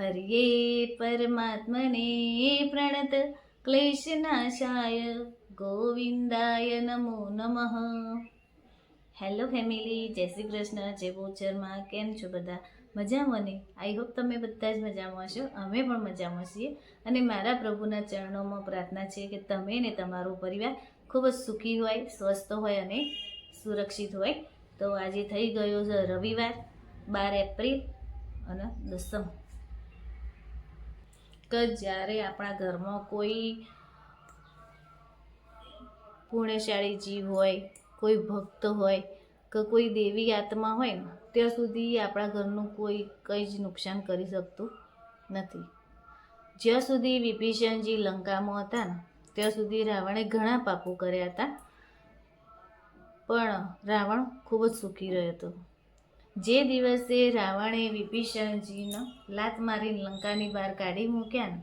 હરિયે પરમાત્મને પ્રણત ક્લેશનાશાય ગોવિંદાય નમો નમઃ. Hello family, જય શ્રી કૃષ્ણ, જય બોચરમાં. કેમ છો બધા? મજામાં ને? આઈ હોપ તમે બધા જ મજામાં હશો. અમે પણ મજામાં છીએ અને મારા પ્રભુના ચરણોમાં પ્રાર્થના છે કે તમે ને તમારો પરિવાર ખૂબ જ સુખી હોય, સ્વસ્થ હોય અને સુરક્ષિત હોય. તો આજે થઈ ગયો છે રવિવાર, 12 એપ્રિલ અને દસમ. કે જ્યારે આપણા ઘરમાં કોઈ પુણ્યશાળી જીવ હોય, કોઈ ભક્ત હોય કે કોઈ દેવી આત્મા હોય ને ત્યાં સુધી આપણા ઘરનું કોઈ કંઈ જ નુકસાન કરી શકતું નથી. જ્યાં સુધી વિભીષણજી લંકામાં હતા ને ત્યાં સુધી રાવણે ઘણા પાપો કર્યા હતા, પણ રાવણ ખૂબ જ સુખી રહ્યો હતો. જે દિવસે રાવણે વિભીષણજીને લાત મારીને લંકાની બહાર કાઢી મૂક્યા ને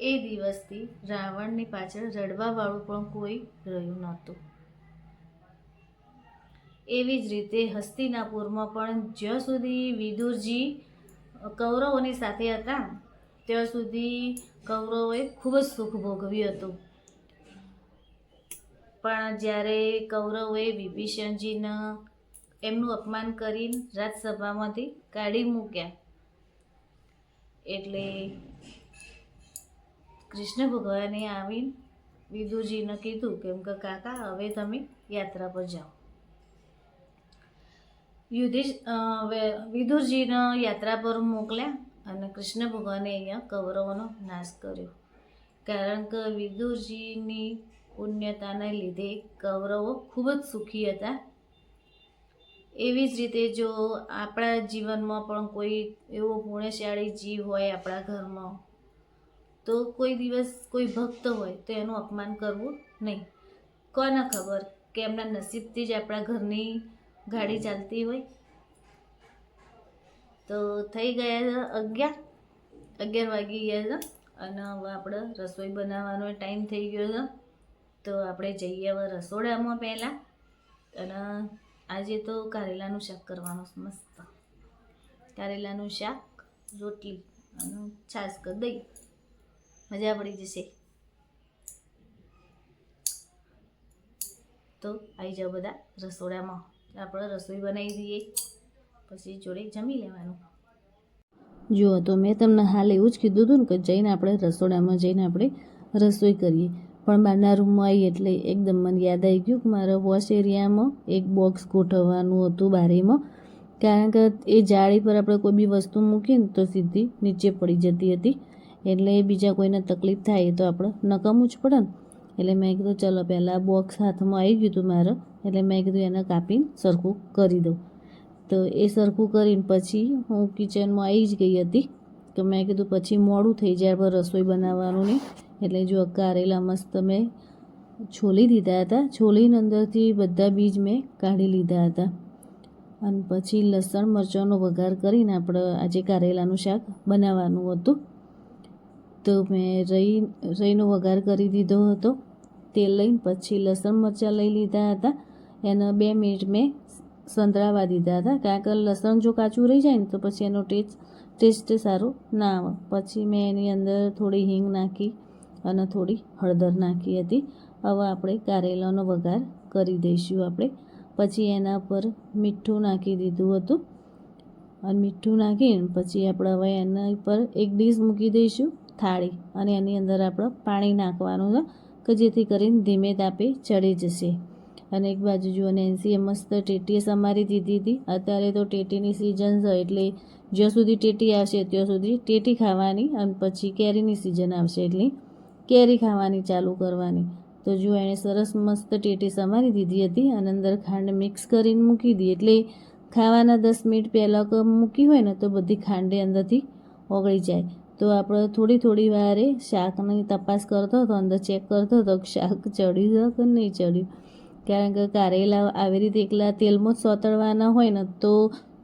એ દિવસથી રાવણની પાછળ રડવાવાળું પણ કોઈ રહ્યું નહોતું. એવી જ રીતે હસ્તિનાપુરમાં પણ જ્યાં સુધી વિદુરજી કૌરવોની સાથે હતા ત્યાં સુધી કૌરવોએ ખૂબ જ સુખ ભોગવ્યું હતું. પણ જ્યારે કૌરવોએ વિભીષણજીને એમનું અપમાન કરીને રાજસભામાંથી કાઢી મૂક્યા એટલે કૃષ્ણ ભગવાને આવીને વિદુરજીને કીધું કેમ કે કાકા હવે તમે યાત્રા પર જાઓ. વિદુરજીને યાત્રા પર મોકલ્યા અને કૃષ્ણ ભગવાને અહીંયા કૌરવોનો નાશ કર્યો. કારણ કે વિદુરજીની પુણ્યતાને લીધે કૌરવો ખૂબ જ સુખી હતા. એવી જ રીતે જો આપણા જીવનમાં પણ કોઈ એવો પુણ્યશાળી જીવ હોય આપણા ઘરમાં તો કોઈ દિવસ કોઈ ભક્ત હોય તો એનું અપમાન કરવું નહીં. કોને ખબર કે એમના નસીબથી જ આપણા ઘરની ગાડી ચાલતી હોય. તો થઈ ગયા 11 વાગી ગયા છે અને હવે આપણે રસોઈ બનાવવાનો ટાઈમ થઈ ગયો છે. તો આપણે જઈએ હવે રસોડામાં પહેલાં. અને આજે તો કારેલાનું શાક કરવાનું છે. મસ્ત કારેલાનું શાક, રોટલી અને છાશ કે દહીં, મજા પડી જશે. તો આવી જાઓ બધા રસોડામાં, આપણે રસોઈ બનાવી દઈએ પછી જોડે જમી લેવાનું. જુઓ તો મેં તમને હાલ એવું જ કીધું હતું ને કે જઈને આપણે રસોડામાં જઈને આપણે રસોઈ કરીએ. પણ બહારના રૂમમાં આવી એટલે એકદમ મને યાદ આવી ગયું કે મારા વોશ એરિયામાં એક બોક્સ ગોઠવવાનું હતું બારીમાં. કારણ કે એ જાળી પર આપણે કોઈ બી વસ્તુ મૂકીએ ને તો સીધી નીચે પડી જતી હતી, એટલે બીજા કોઈને તકલીફ થાય તો આપણે નકામું જ પડે ને. એટલે મેં કીધું ચલો પહેલાં બોક્સ હાથમાં આવી ગયું હતું મારે, એટલે મેં કીધું એને કાપીને સરખું કરી દઉં. તો એ સરખું કરીને પછી હું કિચનમાં આવી જ ગઈ હતી. તો મેં કીધું પછી મોડું થઈ જાય આપણે રસોઈ બનાવવાનું નહીં. એટલે જો કારેલા મસ્ત મેં છોલી દીધા હતા. છોલીને અંદરથી બધા બીજ મેં કાઢી લીધા હતા. અને પછી લસણ મરચાંનો વઘાર કરીને આપણે આજે કારેલાનું શાક બનાવવાનું હતું. તો મેં રઈનો વઘાર કરી દીધો હતો. તેલ લઈને પછી લસણ મરચાં લઈ લીધા હતા. એને 2 મિનિટ મેં સંતળાવા દીધા હતા. કારણ કે લસણ જો કાચું રહી જાય ને તો પછી એનો ટેસ્ટ સારો ના આવે. પછી મેં એની અંદર થોડી હિંગ નાખી અને થોડી હળદર નાખી હતી. હવે આપણે કારેલાનો વઘાર કરી દઈશું આપણે. પછી એના પર મીઠું નાખી દીધું હતું અને મીઠું નાખીને પછી આપણે હવે એના ઉપર એક ડીશ મૂકી દઈશું થાળી, અને એની અંદર આપણે પાણી નાખવાનું છે કે જેથી કરીને ધીમે તાપે ચડી જશે. અને એક બાજુ જુઓ નેન્સીએ મસ્ત ટેટીએ સમારી દીધી હતી. અત્યારે તો ટેટીની સિઝન છે એટલે જ્યાં સુધી ટેટી આવશે ત્યાં સુધી ટેટી ખાવાની, અને પછી કેરીની સિઝન આવશે એટલે કેરી ખાવાની ચાલુ કરવાની. તો જો એણે સરસ મસ્ત ટેટી સમારી દીધી હતી અને અંદર ખાંડ મિક્સ કરીને મૂકી દી. એટલે ખાવાના 10 મિનિટ પહેલાં મૂકી હોય ને તો બધી ખાંડે અંદરથી ઓગળી જાય. તો આપણે થોડી વારે શાકની તપાસ કરતો હતો, અંદર ચેક કરતો હતો કે શાક ચડ્યું છે કે નહીં ચડ્યું. કારણ કે કારેલા આવી રીતે એકલા તેલમાં જ સોતળવાના હોય ને તો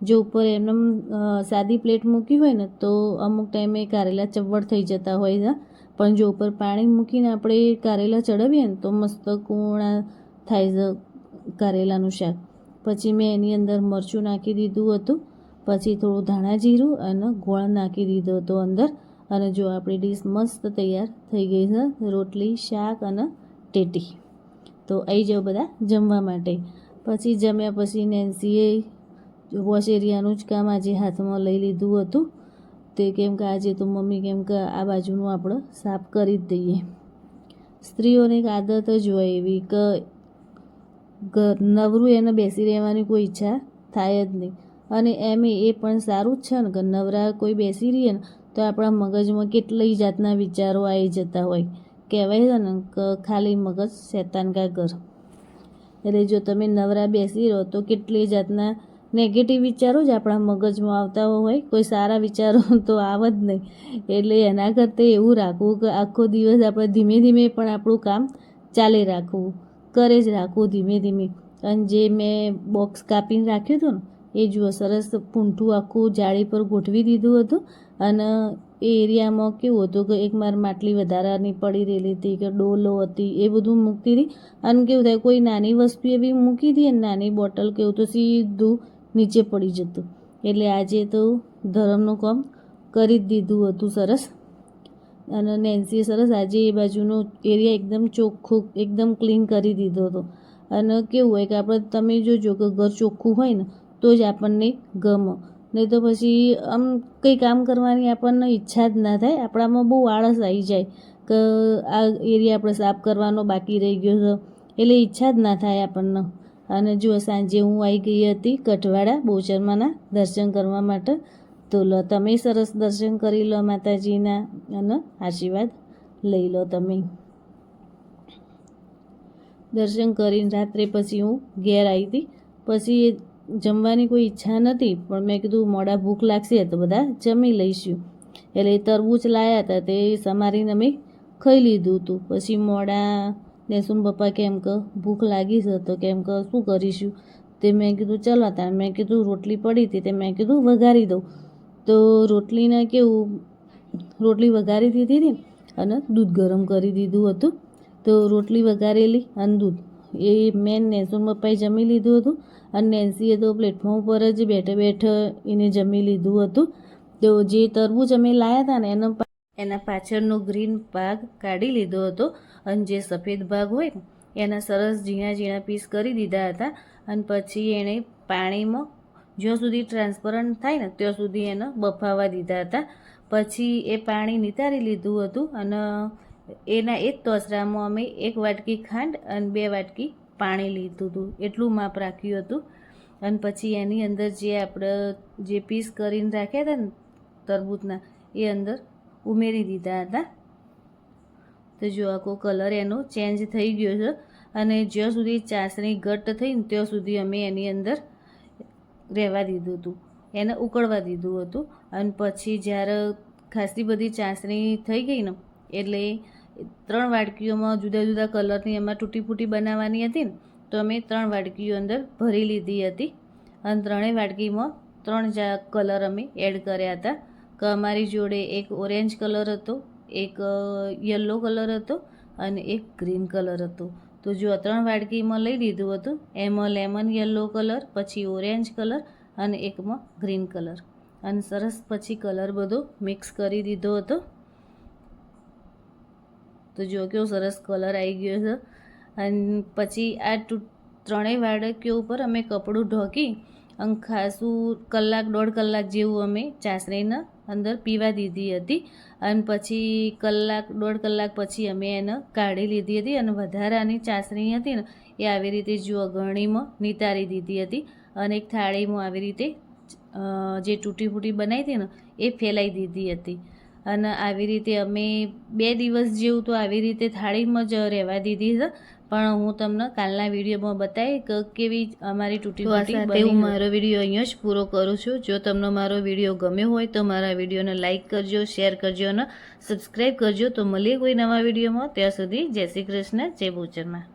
જો ઉપર એમને સાદી પ્લેટ મૂકી હોય ને તો અમુક ટાઈમે કારેલા ચવડ થઈ જતા હોય છે. પણ જો ઉપર પાણી મૂકીને આપણે કારેલા ચડાવીએ ને તો મસ્ત કૂણા થાય છે કારેલાનું શાક. પછી મેં એની અંદર મરચું નાખી દીધું હતું પછી થોડું ધાણા જીરું અને ગોળ નાખી દીધો હતો અંદર. અને જો આપણી ડીશ મસ્ત તૈયાર થઈ ગઈ છે, રોટલી, શાક અને ટેટી. તો આવી જાઓ બધા જમવા માટે. પછી જમ્યા પછી નેન્સીએ વોશ એરિયાનું જ કામ આજે હાથમાં લઈ લીધું હતું. તે કેમ કે આજે તો મમ્મી કેમ કે આ બાજુનું આપણે સાફ કરી જ દઈએ. સ્ત્રીઓને એક આદત જ હોય એવી કે નવરું એને બેસી રહેવાની કોઈ ઈચ્છા થાય જ નહીં. અને એ પણ સારું જ છે ને કે નવરા કોઈ બેસી રહીએ ને તો આપણા મગજમાં કેટલી જાતના વિચારો આવી જતા હોય. કહેવાય છે ને કે ખાલી મગજ શેતાન કા ઘર. એટલે જો તમે નવરા બેસી રહો તો કેટલી જાતના નેગેટિવ વિચારો જ આપણા મગજમાં આવતા હોય, કોઈ સારા વિચારો તો આવે જ નહીં. એટલે એના કરતાં એવું રાખવું કે આખો દિવસ આપણે ધીમે ધીમે પણ આપણું કામ ચાલે રાખવું, કરે જ રાખવું ધીમે ધીમે. અને જે મેં બોક્સ કાપીને રાખ્યું હતું ને એ જુઓ સરસ પૂંઠું આખું જાળી પર ગોઠવી દીધું હતું. અને એ એરિયામાં કેવું હતું કે એક માર માટલી વધારાની પડી રહેલી હતી કે ડોલો હતી એ બધું મૂકતી હતી. અને કેવું થાય કોઈ નાની વસ્તુ એવી મૂકી દઈએ ને નાની બોટલ કેવું તો સીધું નીચે પડી જતું. એટલે આજે તો ધરમનું કામ કરી જ દીધું હતું સરસ. અને નેન્સીએ સરસ આજે એ બાજુનો એરિયા એકદમ ચોખ્ખું એકદમ ક્લીન કરી દીધો હતો. અને કેવું હોય કે આપણે તમે જોજો કે ઘર ચોખ્ખું હોય ને તો જ આપણને ગમે, નહીં તો પછી આમ કંઈ કામ કરવાની આપણને ઈચ્છા જ ના થાય. આપણામાં બહુ આળસ આવી જાય કે આ એરિયા આપણે સાફ કરવાનો બાકી રહી ગયો છે, એટલે ઈચ્છા જ ના થાય આપણને. અને જો સાંજે હું આવી ગઈ હતી કઠવાડા બહુચરમાના દર્શન કરવા માટે. તો લો તમે સરસ દર્શન કરી લો માતાજીના અને આશીર્વાદ લઈ લો તમે. દર્શન કરીને રાત્રે પછી હું ઘેર આવી હતી. પછી જમવાની કોઈ ઈચ્છા નથી, પણ મેં કીધું મોડા ભૂખ લાગશે તો બધા જમી લઈશું. એટલે તરબૂચ લાવ્યા હતા તે સમારીને અમે ખાઈ લીધું હતું. પછી મોડા નેસુન પપ્પા કેમ કે ભૂખ લાગી છે તો કેમ કે શું કરીશું, તે મેં કીધું ચલો તાર. મેં કીધું રોટલી પડી હતી તે મેં કીધું વઘારી દઉં. તો રોટલીને કેવું રોટલી વઘારી દીધી હતી અને દૂધ ગરમ કરી દીધું હતું. તો રોટલી વઘારેલી અને દૂધ એ મેન નેસુન પપ્પાએ જમી લીધું હતું. અને નેન્સીએ તો પ્લેટફોર્મ ઉપર જ બેઠે બેઠે એને જમી લીધું હતું. તો જે તરબૂચ અમે લાવ્યા હતા ને એના પાછળનો ગ્રીન ભાગ કાઢી લીધો હતો. અને જે સફેદ ભાગ હોય ને એના સરસ ઝીણા ઝીણા પીસ કરી દીધા હતા. અને પછી એણે પાણીમાં જ્યાં સુધી ટ્રાન્સપરન્ટ થાય ને ત્યાં સુધી એને બફાવા દીધા હતા. પછી એ પાણી નિતારી લીધું હતું. અને એના એ જ તોસરામાં અમે 1 વાટકી ખાંડ અને 2 વાટકી પાણી લીધું હતું, એટલું માપ રાખ્યું હતું. અને પછી એની અંદર જે આપણે જે પીસ કરીને રાખ્યા હતા ને તરબૂચના એ અંદર ઉમેરી દીધા હતા. તો જો આખો કલર એનો ચેન્જ થઈ ગયો છે. અને જ્યાં સુધી ચાસણી ઘટ્ટ થઈ ને ત્યાં સુધી અમે એની અંદર રહેવા દીધું હતું, એને ઉકળવા દીધું હતું. અને પછી જ્યારે ખાસી બધી ચાસણી થઈ ગઈ ને એટલે 3 વાટકીઓમાં જુદા જુદા કલરની એમાં તૂટી ફૂટી બનાવવાની હતી ને તો અમે 3 વાટકીઓ અંદર ભરી લીધી હતી. અને 3 વાટકીમાં 3 કલર અમે એડ કર્યા હતા. કે અમારી જોડે એક ઓરેન્જ કલર હતો, એક યલો કલર હતો અને એક ગ્રીન કલર હતો. તો જો 3 વાટકીમાં લઈ લીધું હતું, એમાં લેમન યલો કલર, પછી ઓરેન્જ કલર અને એકમાં ગ્રીન કલર. અને સરસ પછી કલર બધો મિક્સ કરી દીધો હતો. તો જો કેવો સરસ કલર આવી ગયો છે. અને પછી આ 3 વાટકીઓ ઉપર અમે કપડું ઢોકી અને ખાસું કલાક 1.5 કલાક જેવું અમે ચાસણીને અંદર પીવા દીધી હતી. અને પછી 1.5 કલાક પછી અમે એને કાઢી લીધી હતી. અને વધારાની ચાસણી હતી ને એ આવી રીતે જો ગળણીમાં નિતારી દીધી હતી. અને એક થાળીમાં આવી રીતે જે તૂટી ફૂટી બનાવી હતી ને એ ફેલાઈ દીધી હતી. અને આવી રીતે અમે 2 દિવસ જેવું તો આવી રીતે થાળીમાં જ રહેવા દીધી છે. પણ હું તમને કાલના વિડીયોમાં બતાવી કે કેવી અમારી તૂટી ફૂટી બની. હું મારો વિડીયો અહીંયા જ પૂરો કરું છું. જો તમને મારો વિડીયો ગમ્યો હોય તો મારા વિડીયોને લાઇક કરજો, શેર કરજો અને સબસ્ક્રાઈબ કરજો. તો મળીએ કોઈ નવા વિડીયોમાં. ત્યાં સુધી જય શ્રી કૃષ્ણ, જય બહુચરમાં.